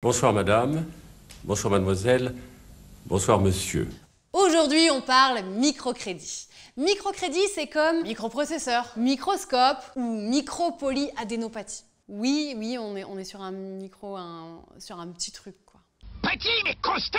Bonsoir madame, bonsoir mademoiselle, bonsoir monsieur. Aujourd'hui, on parle microcrédit. Microcrédit, c'est comme microprocesseur, microscope ou micropolyadénopathie. Oui, on est sur un sur un petit truc, quoi. Petit mais costaud.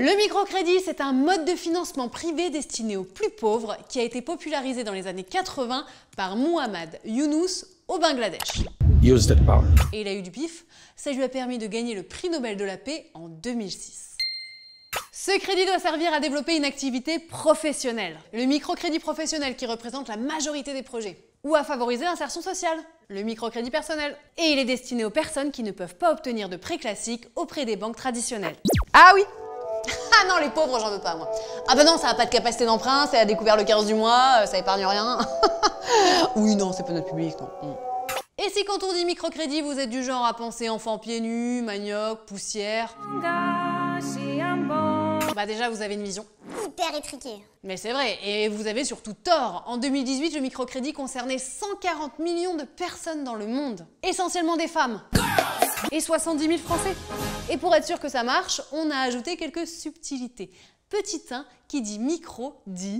Le microcrédit, c'est un mode de financement privé destiné aux plus pauvres qui a été popularisé dans les années 80 par Muhammad Yunus au Bangladesh. Use that power. Et il a eu du pif, ça lui a permis de gagner le prix Nobel de la paix en 2006. Ce crédit doit servir à développer une activité professionnelle, le microcrédit professionnel qui représente la majorité des projets, ou à favoriser l'insertion sociale, le microcrédit personnel. Et il est destiné aux personnes qui ne peuvent pas obtenir de prêts classiques auprès des banques traditionnelles. Ah oui! Ah non, les pauvres, j'en veux pas, moi. Ah bah non, ça a pas de capacité d'emprunt, c'est à découvert le 15 du mois, ça épargne rien. Oui, non, c'est pas notre public, non. Et si quand on dit microcrédit, vous êtes du genre à penser enfant pieds nus, manioc, poussière, bah déjà, vous avez une vision hyper étriqué. Mais c'est vrai, et vous avez surtout tort. En 2018, le microcrédit concernait 140 millions de personnes dans le monde. Essentiellement des femmes. Et 70 000 Français. Et pour être sûr que ça marche, on a ajouté quelques subtilités. Petit 1, qui dit micro, dit...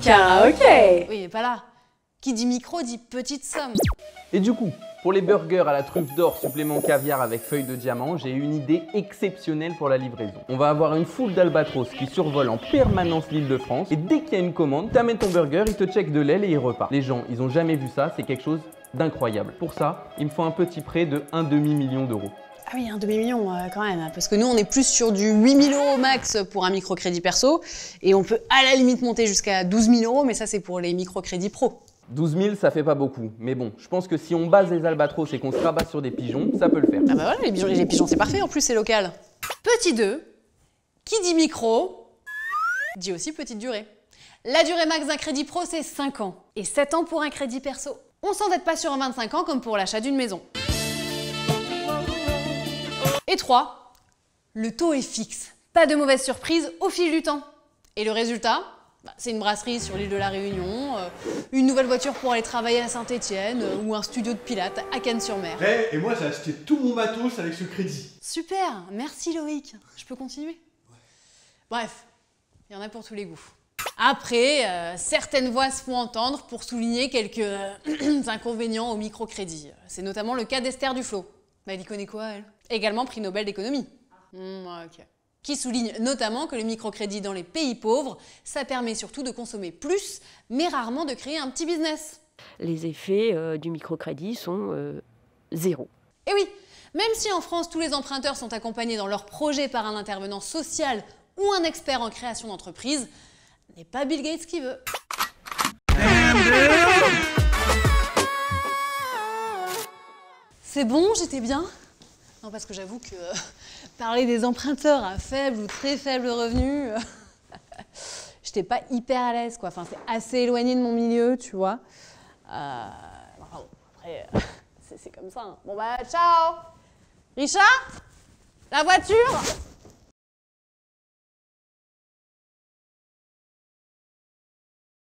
Karaoké. Oui, mais pas là. Qui dit micro, dit petite somme. Et du coup, pour les burgers à la truffe d'or supplément caviar avec feuilles de diamant, j'ai une idée exceptionnelle pour la livraison. On va avoir une foule d'albatros qui survolent en permanence l'île de France et dès qu'il y a une commande, t'amènes ton burger, il te check de l'aile et il repart. Les gens, ils ont jamais vu ça, c'est quelque chose d'incroyable. Pour ça, il me faut un petit prêt de 1,5 million d'euros. Ah oui, un demi-million quand même, parce que nous on est plus sur du 8 000 € max pour un microcrédit perso et on peut à la limite monter jusqu'à 12 000 €, mais ça c'est pour les microcrédits pro. 12 000, ça fait pas beaucoup, mais bon, je pense que si on base les albatros et qu'on se rabat sur des pigeons, ça peut le faire. Ah bah voilà, les pigeons c'est parfait, en plus c'est local. Petit 2, qui dit micro, dit aussi petite durée. La durée max d'un crédit pro c'est 5 ans, et 7 ans pour un crédit perso. On s'endette pas sur un 25 ans comme pour l'achat d'une maison. Et 3, le taux est fixe. Pas de mauvaise surprise au fil du temps. Et le résultat, c'est une brasserie sur l'île de la Réunion, une nouvelle voiture pour aller travailler à Saint-Étienne ou un studio de pilates à Cannes-sur-Mer. Et moi j'ai acheté tout mon matos avec ce crédit. Super, merci Loïc. Je peux continuer? Bref, il y en a pour tous les goûts. Après, certaines voix se font entendre pour souligner quelques inconvénients au microcrédit. C'est notamment le cas d'Esther Duflo. Bah, elle y connaît quoi, elle? Également prix Nobel d'économie. Ok. Qui souligne notamment que le microcrédit dans les pays pauvres, ça permet surtout de consommer plus, mais rarement de créer un petit business. Les effets du microcrédit sont zéro. Et oui, même si en France tous les emprunteurs sont accompagnés dans leur projet par un intervenant social ou un expert en création d'entreprise, n'est pas Bill Gates qui veut. C'est bon, j'étais bien? Non, parce que j'avoue que parler des emprunteurs à faible ou très faible revenu, j'étais pas hyper à l'aise, quoi. Enfin, c'est assez éloigné de mon milieu, tu vois. Enfin bon, après, c'est comme ça. Hein. Bon bah, ciao! Richard? La voiture?